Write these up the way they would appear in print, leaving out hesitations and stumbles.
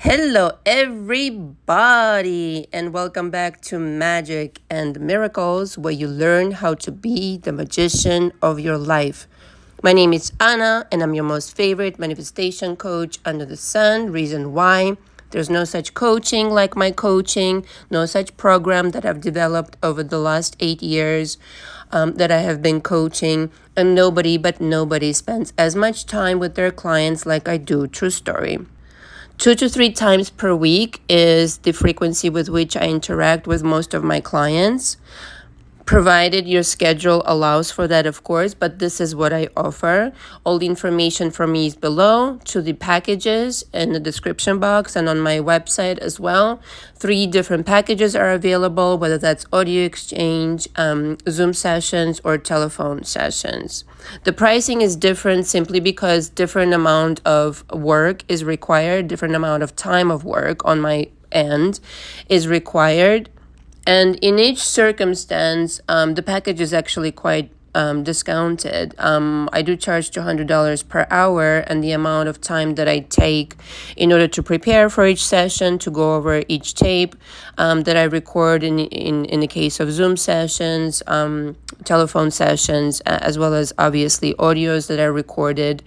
Hello, everybody, and welcome back to Magic and Miracles, where you learn how to be the magician of your life. My name is Anna, and I'm your most favorite manifestation coach under the sun. Reason why? There's no such coaching like my coaching, no such program that I've developed over the last 8 years that I have been coaching, and nobody spends as much time with their clients like I do. True story. 2 to 3 times per week is the frequency with which I interact with most of my clients, provided your schedule allows for that, of course, but this is what I offer. All the information for me is below to the packages in the description box and on my website as well. 3 different packages are available, whether that's audio exchange, Zoom sessions, or telephone sessions. The pricing is different simply because different amount of work is required, different amount of time of work on my end is required. And in each circumstance, the package is actually quite discounted. I do charge $200 per hour, and the amount of time that I take in order to prepare for each session, to go over each tape that I record in the case of Zoom sessions, telephone sessions, as well as obviously audios that are recorded.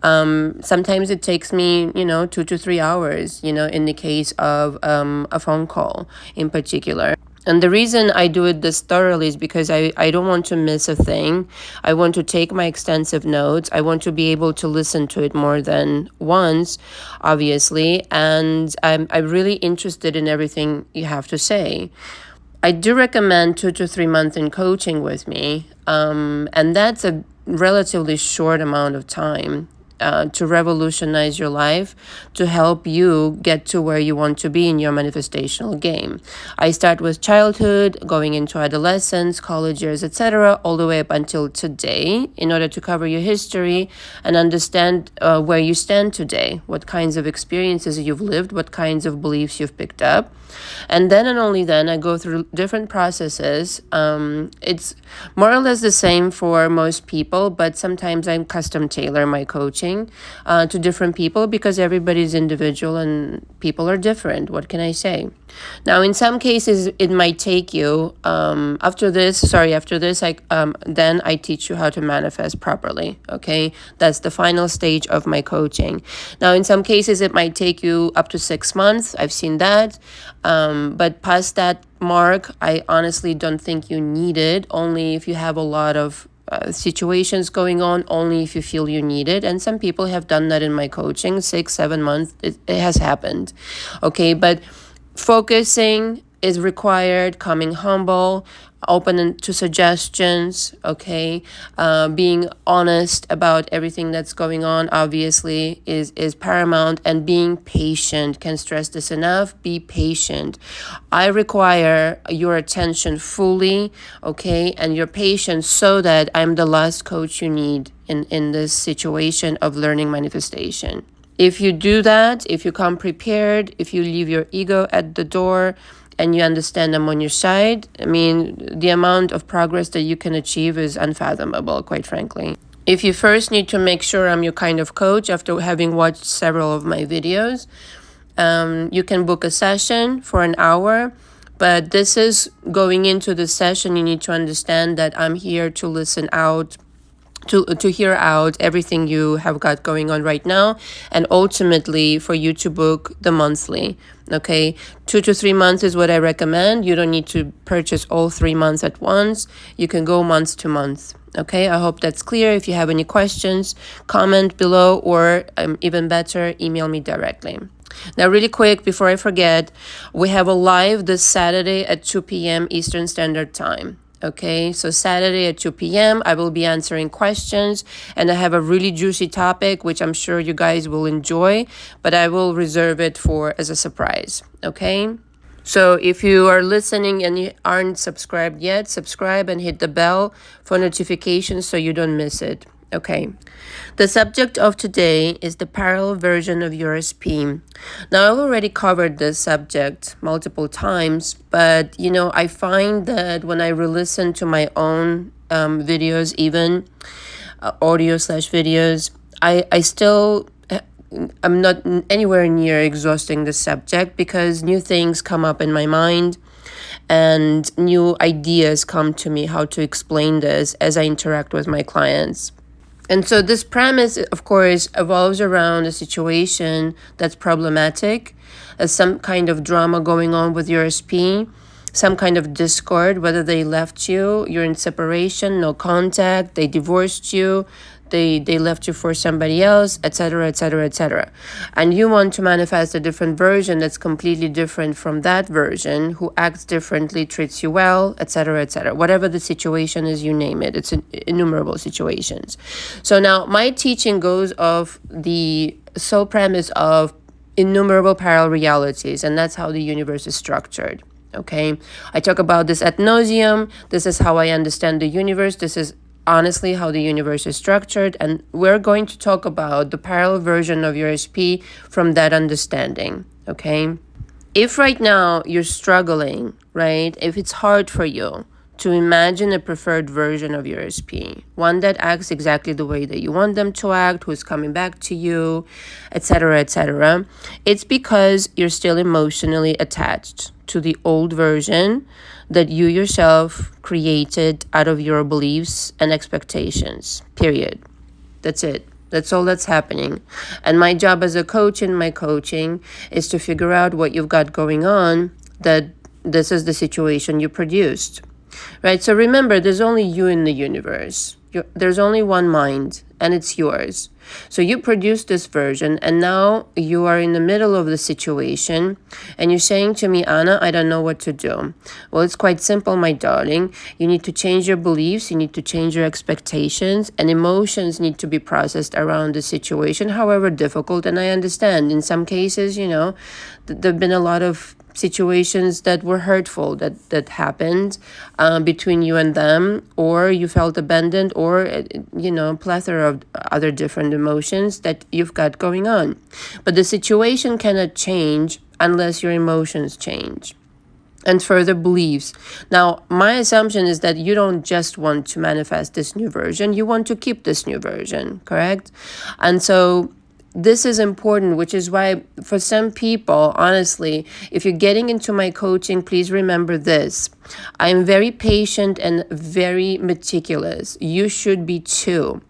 Sometimes it takes me, 2 to 3 hours, in the case of a phone call in particular. And the reason I do it this thoroughly is because I don't want to miss a thing. I want to take my extensive notes. I want to be able to listen to it more than once, obviously. And I'm really interested in everything you have to say. I do recommend 2 to 3 months in coaching with me. And that's a relatively short amount of time. To revolutionize your life, to help you get to where you want to be in your manifestational game. I start with childhood, going into adolescence, college years, etc., all the way up until today, in order to cover your history and understand where you stand today, what kinds of experiences you've lived, what kinds of beliefs you've picked up. And then and only then I go through different processes. It's more or less the same for most people, but sometimes I custom tailor my coaching to different people because everybody's individual and people are different. What can I say? Now, in some cases, it might take you after this, then I teach you how to manifest properly. Okay, that's the final stage of my coaching. Now, in some cases, it might take you up to 6 months. I've seen that. But past that mark, I honestly don't think you need it, only if you have a lot of situations going on, only if you feel you need it. And some people have done that in my coaching, 6-7 months, it has happened. Okay, but focusing is required, coming humble, open to suggestions, okay? Being honest about everything that's going on, obviously, is paramount. And being patient, can't stress this enough, be patient. I require your attention fully, okay? And your patience so that I'm the last coach you need in this situation of learning manifestation. If you do that, if you come prepared, if you leave your ego at the door and you understand I'm on your side, the amount of progress that you can achieve is unfathomable, quite frankly. If you first need to make sure I'm your kind of coach after having watched several of my videos, you can book a session for an hour. But this is going into the session, you need to understand that I'm here to listen out, to hear out everything you have got going on right now, and ultimately for you to book the monthly. Okay, 2 to 3 months is what I recommend. You don't need to purchase all 3 months at once. You can go month to month. Okay, I hope that's clear. If you have any questions, comment below, or even better, email me directly. Now, really quick, before I forget, we have a live this Saturday at 2 p.m. Eastern Standard Time. Okay, so Saturday at 2 p.m., I will be answering questions, and I have a really juicy topic, which I'm sure you guys will enjoy, but I will reserve it as a surprise, okay? So if you are listening and you aren't subscribed yet, subscribe and hit the bell for notifications so you don't miss it. Okay, the subject of today is the parallel version of your SP. Now, I've already covered this subject multiple times, but, I find that when I re-listen to my own videos, even audio/videos, I still I'm not anywhere near exhausting the subject because new things come up in my mind and new ideas come to me how to explain this as I interact with my clients. And so this premise, of course, evolves around a situation that's problematic, some kind of drama going on with your SP, some kind of discord, whether they left you, you're in separation, no contact, they divorced you, they left you for somebody else, etc., etc., etc. And you want to manifest a different version that's completely different from that version, who acts differently, treats you well, etc., etc. Whatever the situation is, you name it. It's innumerable situations. So now my teaching goes off the sole premise of innumerable parallel realities, and that's how the universe is structured. Okay, I talk about this ad nauseum. This is how I understand the universe. This is honestly how the universe is structured, and we're going to talk about the parallel version of your SP from that understanding. Okay, if right now you're struggling, right, if it's hard for you to imagine a preferred version of your SP, one that acts exactly the way that you want them to act, who's coming back to you, etc., etc., it's because you're still emotionally attached to the old version that you yourself created out of your beliefs and expectations, period. That's it. That's all that's happening. And my job as a coach in my coaching is to figure out what you've got going on, that this is the situation you produced. Right? So remember, there's only you in the universe. There's only one mind, and it's yours. So you produced this version, and now you are in the middle of the situation, and you're saying to me, Anna, I don't know what to do. Well, it's quite simple, my darling. You need to change your beliefs, you need to change your expectations, and emotions need to be processed around the situation, however difficult. And I understand in some cases, there have been a lot of situations that were hurtful that happened between you and them, or you felt abandoned, or plethora of other different emotions that you've got going on. But the situation cannot change unless your emotions change and further beliefs. Now, my assumption is that you don't just want to manifest this new version, you want to keep this new version, correct? And so this is important, which is why for some people, honestly, if you're getting into my coaching, please remember this. I'm very patient and very meticulous. You should be too.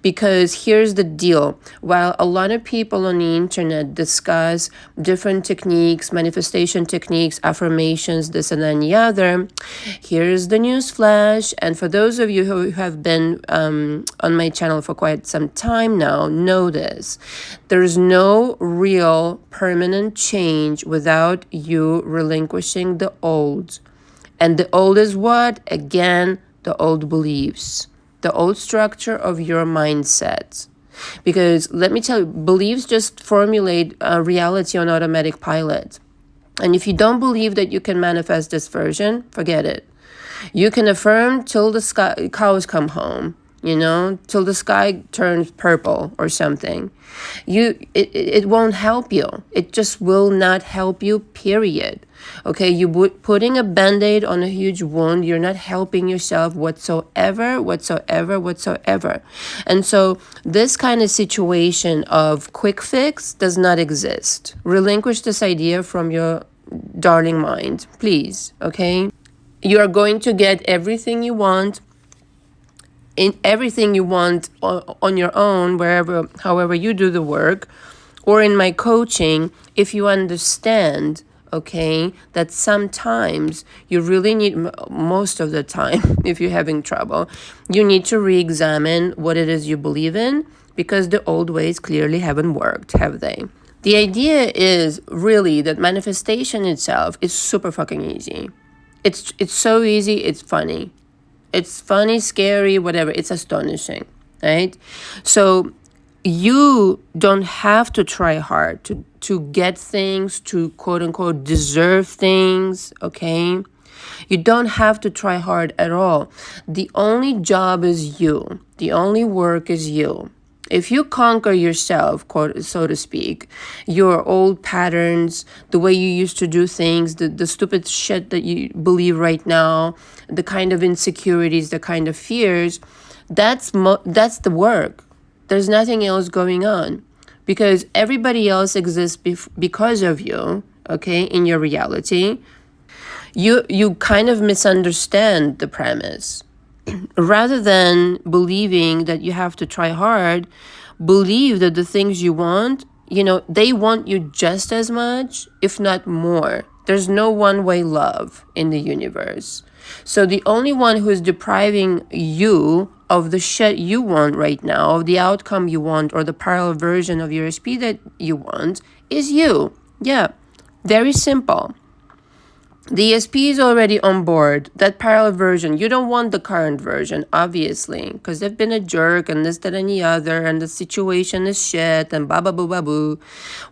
Because here's the deal. While a lot of people on the internet discuss different techniques, manifestation techniques, affirmations, this and then the other, here's the news flash. And for those of you who have been on my channel for quite some time now, know this. There's no real permanent change without you relinquishing the old. And the old is what? Again, the old beliefs. The old structure of your mindset. Because let me tell you, beliefs just formulate reality on automatic pilot. And if you don't believe that you can manifest this version, forget it. You can affirm till the cows come home, till the sky turns purple or something. It won't help you. It just will not help you, period. Okay, putting a band-aid on a huge wound, you're not helping yourself whatsoever. And so this kind of situation of quick fix does not exist. Relinquish this idea from your darling mind, please, okay? You are going to get everything you want, on your own, however you do the work, or in my coaching, if you understand, okay, that sometimes you really need, most of the time, if you're having trouble, you need to re-examine what it is you believe in, because the old ways clearly haven't worked, have they? The idea is really that manifestation itself is super fucking easy. It's so easy, it's funny. It's funny, scary, whatever. It's astonishing, right? So you don't have to try hard to get things, to quote unquote deserve things, okay? You don't have to try hard at all. The only job is you. The only work is you. If you conquer yourself, quote, so to speak, your old patterns, the way you used to do things, the stupid shit that you believe right now, the kind of insecurities, the kind of fears, that's the work. There's nothing else going on. because everybody else exists because of you, okay, in your reality. You kind of misunderstand the premise. Rather than believing that you have to try hard, believe that the things you want, they want you just as much, if not more. There's no one-way love in the universe. So the only one who is depriving you of the shit you want right now, of the outcome you want, or the parallel version of your SP that you want, is you. Yeah, very simple. The ESP is already on board, that parallel version. You don't want the current version, obviously, because they've been a jerk and this, that, and the other, and the situation is shit, and ba ba boo ba boo.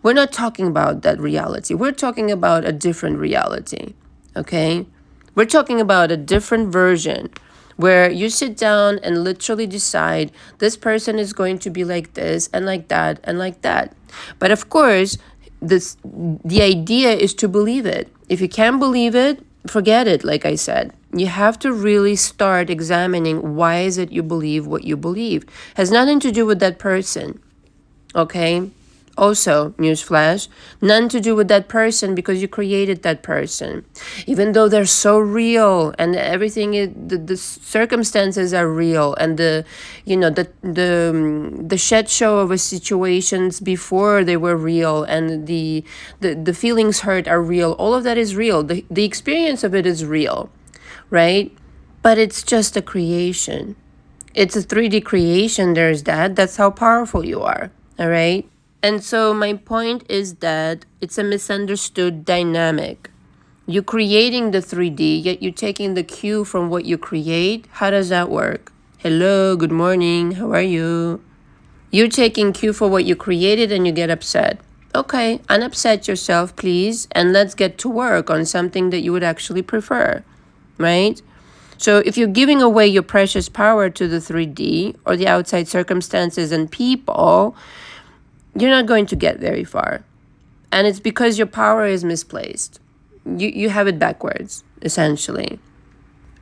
We're not talking about that reality. We're talking about a different reality, okay? We're talking about a different version where you sit down and literally decide this person is going to be like this and like that and like that. But of course, the idea is to believe it. If you can't believe it, forget it, like I said. You have to really start examining why is it you believe what you believe. It has nothing to do with that person, okay? Also, newsflash, none to do with that person because you created that person. Even though they're so real and everything, the circumstances are real, and the shit show of a situations before they were real, and the feelings hurt are real. All of that is real. The experience of it is real, right? But it's just a creation. It's a 3D creation. There's that. That's how powerful you are. All right. And so my point is that it's a misunderstood dynamic. You're creating the 3D, yet you're taking the cue from what you create. How does that work? Hello, good morning, how are you? You're taking cue for what you created and you get upset. Okay, unupset yourself, please, and let's get to work on something that you would actually prefer, right? So if you're giving away your precious power to the 3D or the outside circumstances and people, you're not going to get very far. And it's because your power is misplaced. You have it backwards, essentially.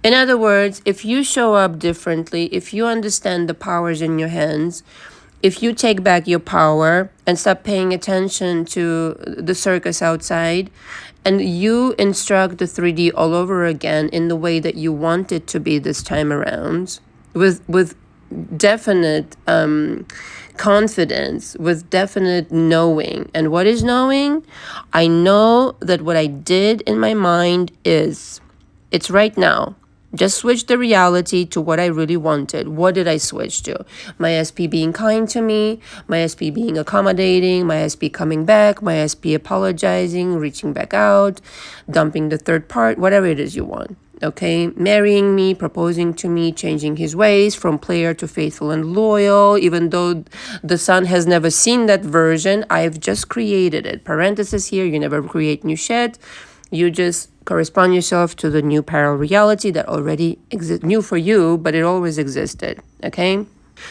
In other words, if you show up differently, if you understand the powers in your hands, if you take back your power and stop paying attention to the circus outside, and you instruct the 3D all over again in the way that you want it to be this time around, with definite confidence, with definite knowing. And what is knowing? I know that what I did in my mind it's right now. Just switch the reality to what I really wanted. What did I switch to? My SP being kind to me, my SP being accommodating, my SP coming back, my SP apologizing, reaching back out, dumping the third part, whatever it is you want. Okay, marrying me, proposing to me, changing his ways from player to faithful and loyal. Even though the sun has never seen that version, I've just created it. Parenthesis here, you never create new shit. You just correspond yourself to the new parallel reality that already exists, new for you, but it always existed, okay?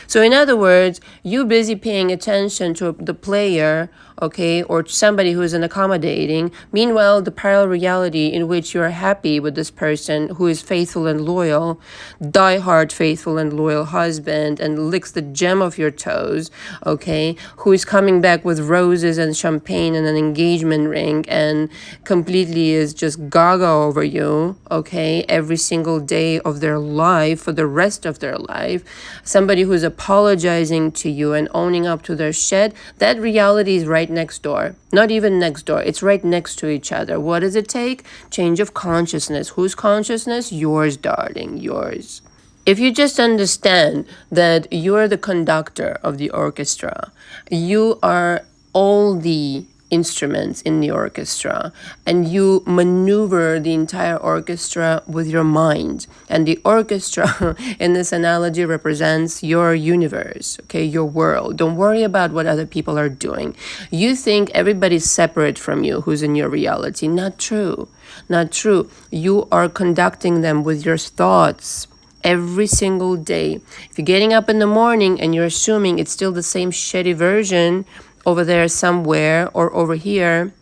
So in other words, you busy paying attention to the player, okay, or somebody who is an accommodating. Meanwhile, the parallel reality in which you're happy with this person who is faithful and loyal, diehard faithful and loyal husband, and licks the gem of your toes, okay, who is coming back with roses and champagne and an engagement ring and completely is just gaga over you, okay, every single day of their life for the rest of their life. Somebody who's apologizing to you and owning up to their shit, that reality is right next door. Not even next door, it's right next to each other. What does it take? Change of consciousness. Whose consciousness? Yours, darling, yours. If you just understand that you're the conductor of the orchestra, you are all the instruments in the orchestra, and you maneuver the entire orchestra with your mind, and the orchestra in this analogy represents your universe, okay, your world. Don't worry about what other people are doing. You think everybody's separate from you who's in your reality. Not true. Not true. You are conducting them with your thoughts every single day. If you're getting up in the morning and you're assuming it's still the same shitty version over there somewhere or over here,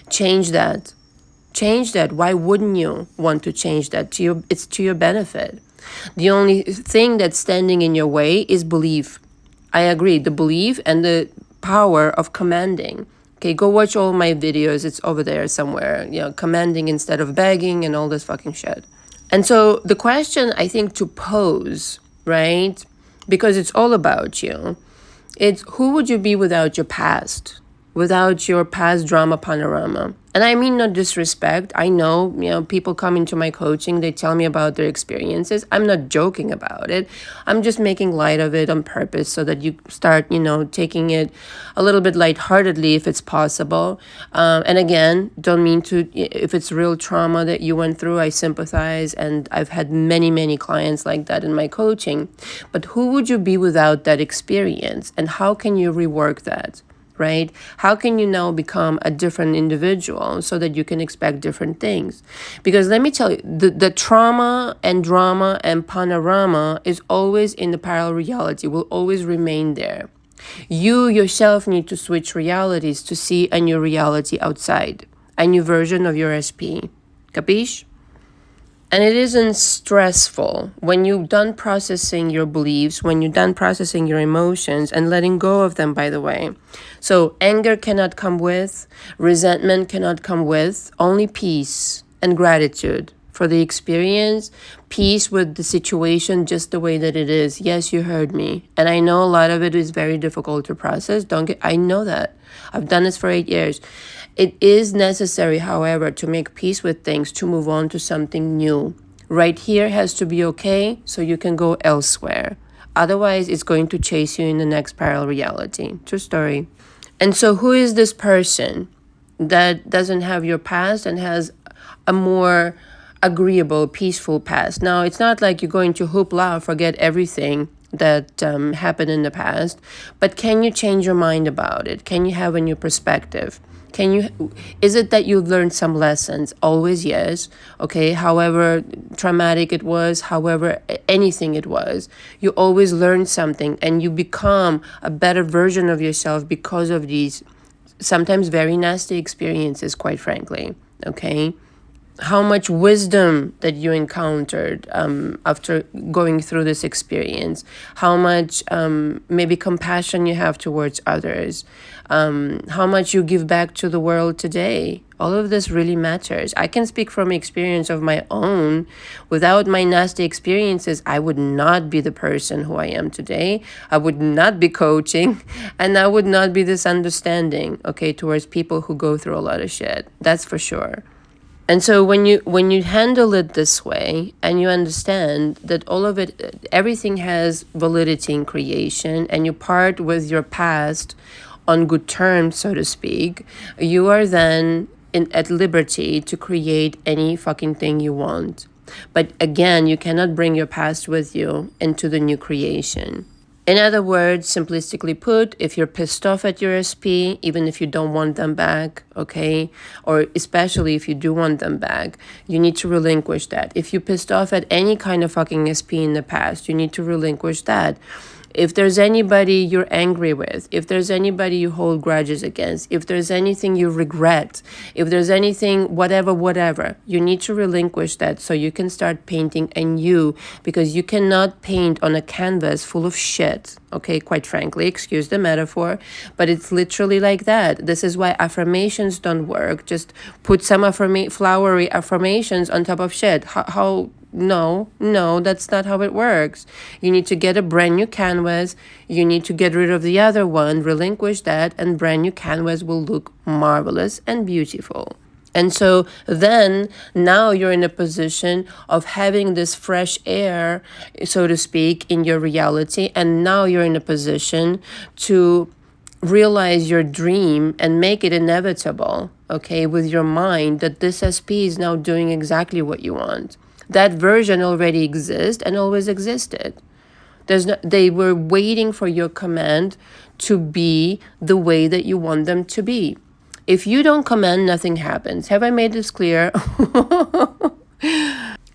change that. Change that. Why wouldn't you want to change that? It's to your benefit. The only thing that's standing in your way is belief. I agree. The belief and the power of commanding. Okay, go watch all my videos. It's over there somewhere. Commanding instead of begging and all this fucking shit. And so the question I think to pose, right? Because it's all about you. It's who would you be without your past? Without your past drama panorama. And I mean no disrespect. I know, people come into my coaching, they tell me about their experiences. I'm not joking about it. I'm just making light of it on purpose so that you start, taking it a little bit lightheartedly if it's possible. And again, don't mean to, if it's real trauma that you went through, I sympathize. And I've had many, many clients like that in my coaching. But who would you be without that experience? And how can you rework that? Right? How can you now become a different individual so that you can expect different things? Because let me tell you, the trauma and drama and panorama is always in the parallel reality, will always remain there. You yourself need to switch realities to see a new reality outside, a new version of your SP. Capiche? And it isn't stressful when you're done processing your beliefs, when you're done processing your emotions and letting go of them, by the way. So anger cannot come with, resentment cannot come with, only peace and gratitude for the experience, peace with the situation just the way that it is. Yes, you heard me. And I know a lot of it is very difficult to process. I know that. I've done this for 8 years. It is necessary, however, to make peace with things, to move on to something new. Right here has to be okay so you can go elsewhere. Otherwise, it's going to chase you in the next parallel reality. True story. And so who is this person that doesn't have your past and has a more agreeable, peaceful past? Now, it's not like you're going to hoopla, forget everything that happened in the past, but can you change your mind about it? Can you have a new perspective? Is it that you've learned some lessons? Always yes. Okay, however traumatic it was, however anything it was, you always learn something and you become a better version of yourself because of these sometimes very nasty experiences, quite frankly. Okay. How much wisdom that you encountered after going through this experience, how much maybe compassion you have towards others, how much you give back to the world today. All of this really matters. I can speak from experience of my own. Without my nasty experiences, I would not be the person who I am today. I would not be coaching, and I would not be this understanding, okay, towards people who go through a lot of shit. That's for sure. And so when you handle it this way and you understand that all of it, everything has validity in creation, and you part with your past on good terms, so to speak, you are then at liberty to create any fucking thing you want. But again, you cannot bring your past with you into the new creation. In other words, simplistically put, if you're pissed off at your SP, even if you don't want them back, okay, or especially if you do want them back, you need to relinquish that. If you're pissed off at any kind of fucking SP in the past, you need to relinquish that. If there's anybody you're angry with, if there's anybody you hold grudges against, if there's anything you regret, if there's anything, whatever, you need to relinquish that so you can start painting anew, because you cannot paint on a canvas full of shit, okay, quite frankly, excuse the metaphor, but it's literally like that. This is why affirmations don't work. Just put some flowery affirmations on top of shit. No, that's not how it works. You need to get a brand new canvas. You need to get rid of the other one, relinquish that, and brand new canvas will look marvelous and beautiful. And so then now you're in a position of having this fresh air, so to speak, in your reality. And now you're in a position to realize your dream and make it inevitable, okay, with your mind, that this SP is now doing exactly what you want. That version already exists and always existed. They were waiting for your command to be the way that you want them to be. If you don't command, nothing happens. Have I made this clear?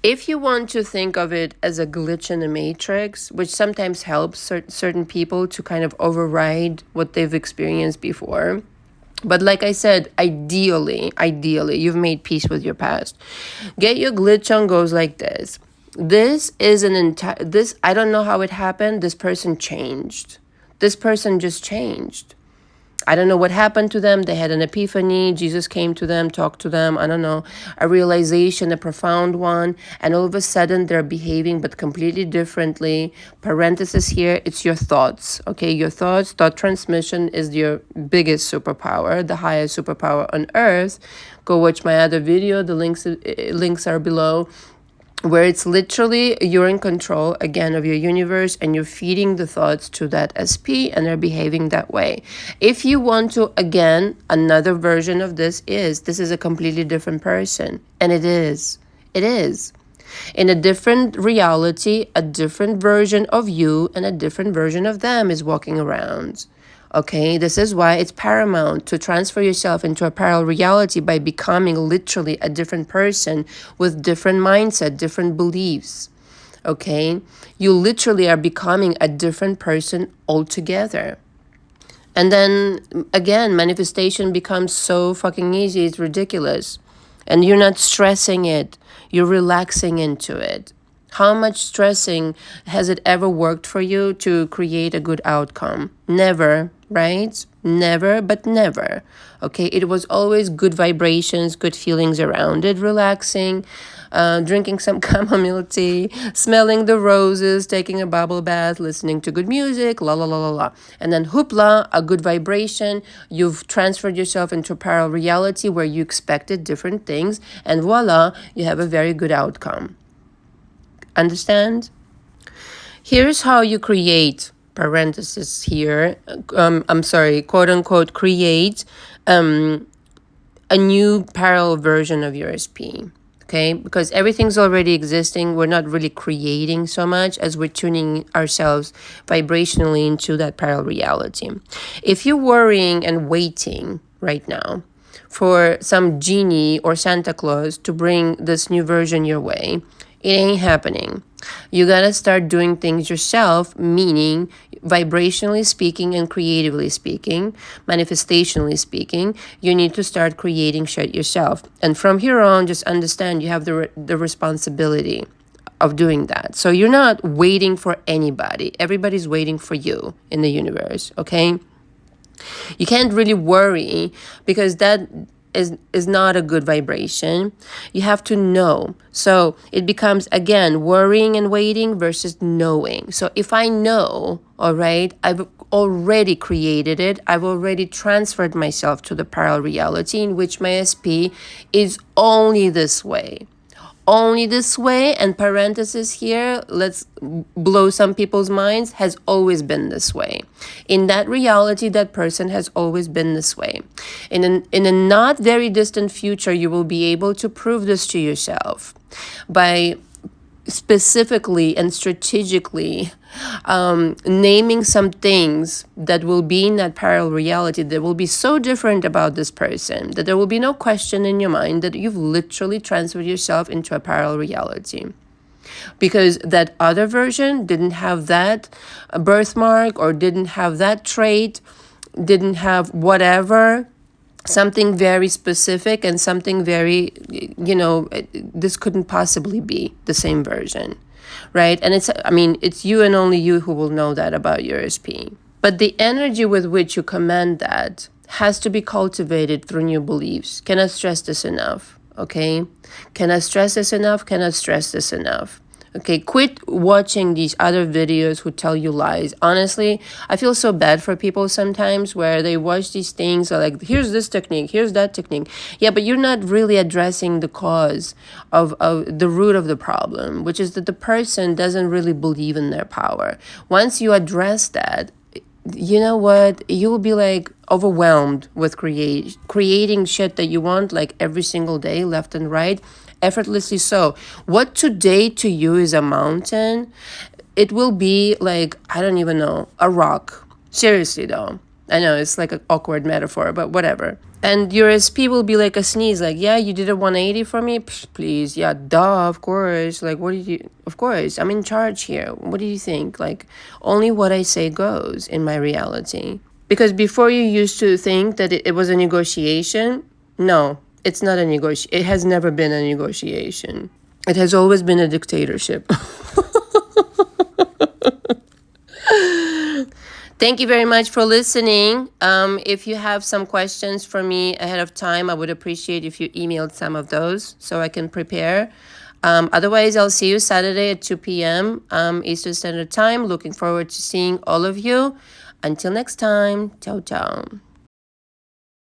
If you want to think of it as a glitch in the matrix, which sometimes helps certain people to kind of override what they've experienced before. But like I said, ideally, you've made peace with your past. Get your glitch on goes like this. This is I don't know how it happened. This person changed. This person just changed. I don't know what happened to them. They had an epiphany. Jesus came to them, talked to them. I don't know, a realization, a profound one. And all of a sudden they're behaving, but completely differently. Parenthesis here, it's your thoughts. Okay, your thoughts, thought transmission is your biggest superpower, the highest superpower on earth. Go watch my other video. The links are below, where it's literally you're in control again of your universe, and you're feeding the thoughts to that SP, and they're behaving that way. If you want to, again, another version of this is a completely different person, and it is in a different reality. A different version of you and a different version of them is walking around. Okay, this is why it's paramount to transfer yourself into a parallel reality by becoming literally a different person with different mindset, different beliefs. Okay, you literally are becoming a different person altogether. And then again, manifestation becomes so fucking easy, it's ridiculous. And you're not stressing it, you're relaxing into it. How much stressing has it ever worked for you to create a good outcome? Never, right? Never, but never. Okay, it was always good vibrations, good feelings around it, relaxing, drinking some chamomile tea, smelling the roses, taking a bubble bath, listening to good music, la la la la la. And then hoopla, a good vibration, you've transferred yourself into a parallel reality where you expected different things, and voila, you have a very good outcome. Understand? Here's how you create, parenthesis here, quote unquote, create a new parallel version of your SP. Okay, because everything's already existing. We're not really creating so much as we're tuning ourselves vibrationally into that parallel reality. If you're worrying and waiting right now for some genie or Santa Claus to bring this new version your way, it ain't happening. You gotta start doing things yourself, meaning vibrationally speaking and creatively speaking, manifestationally speaking, you need to start creating shit yourself. And from here on, just understand you have the responsibility of doing that. So you're not waiting for anybody. Everybody's waiting for you in the universe, okay? You can't really worry because that is not a good vibration. You have to know. So it becomes, again, worrying and waiting versus knowing. So if I know, all right, I've already created it. I've already transferred myself to the parallel reality in which my SP is only this way. Only this way, and parenthesis here, let's blow some people's minds, has always been this way. In that reality, that person has always been this way. In a not very distant future, you will be able to prove this to yourself by specifically and strategically naming some things that will be in that parallel reality that will be so different about this person that there will be no question in your mind that you've literally transferred yourself into a parallel reality. Because that other version didn't have that birthmark or didn't have that trait, didn't have whatever, something very specific and something very, this couldn't possibly be the same version, right? And it's you and only you who will know that about your SP. But the energy with which you command that has to be cultivated through new beliefs. Cannot stress this enough, okay? Cannot stress this enough, cannot stress this enough. Okay, quit watching these other videos who tell you lies. Honestly, I feel so bad for people sometimes where they watch these things like, here's this technique, here's that technique. Yeah, but you're not really addressing the cause of the root of the problem, which is that the person doesn't really believe in their power. Once you address that, you know what? You'll be like overwhelmed with creating shit that you want like every single day, left and right. Effortlessly so. What today to you is a mountain, it will be like, I don't even know, a rock. Seriously though. I know it's like an awkward metaphor, but whatever. And your SP will be like a sneeze, like, yeah, you did a 180 for me? Psh, please, yeah, duh, of course. Like, of course, I'm in charge here. What do you think? Like, only what I say goes in my reality. Because before you used to think that it was a negotiation, no. It's not a negotiation. It has never been a negotiation. It has always been a dictatorship. Thank you very much for listening. If you have some questions for me ahead of time, I would appreciate if you emailed some of those so I can prepare. Otherwise, I'll see you Saturday at 2 p.m. Eastern Standard Time. Looking forward to seeing all of you. Until next time, ciao, ciao.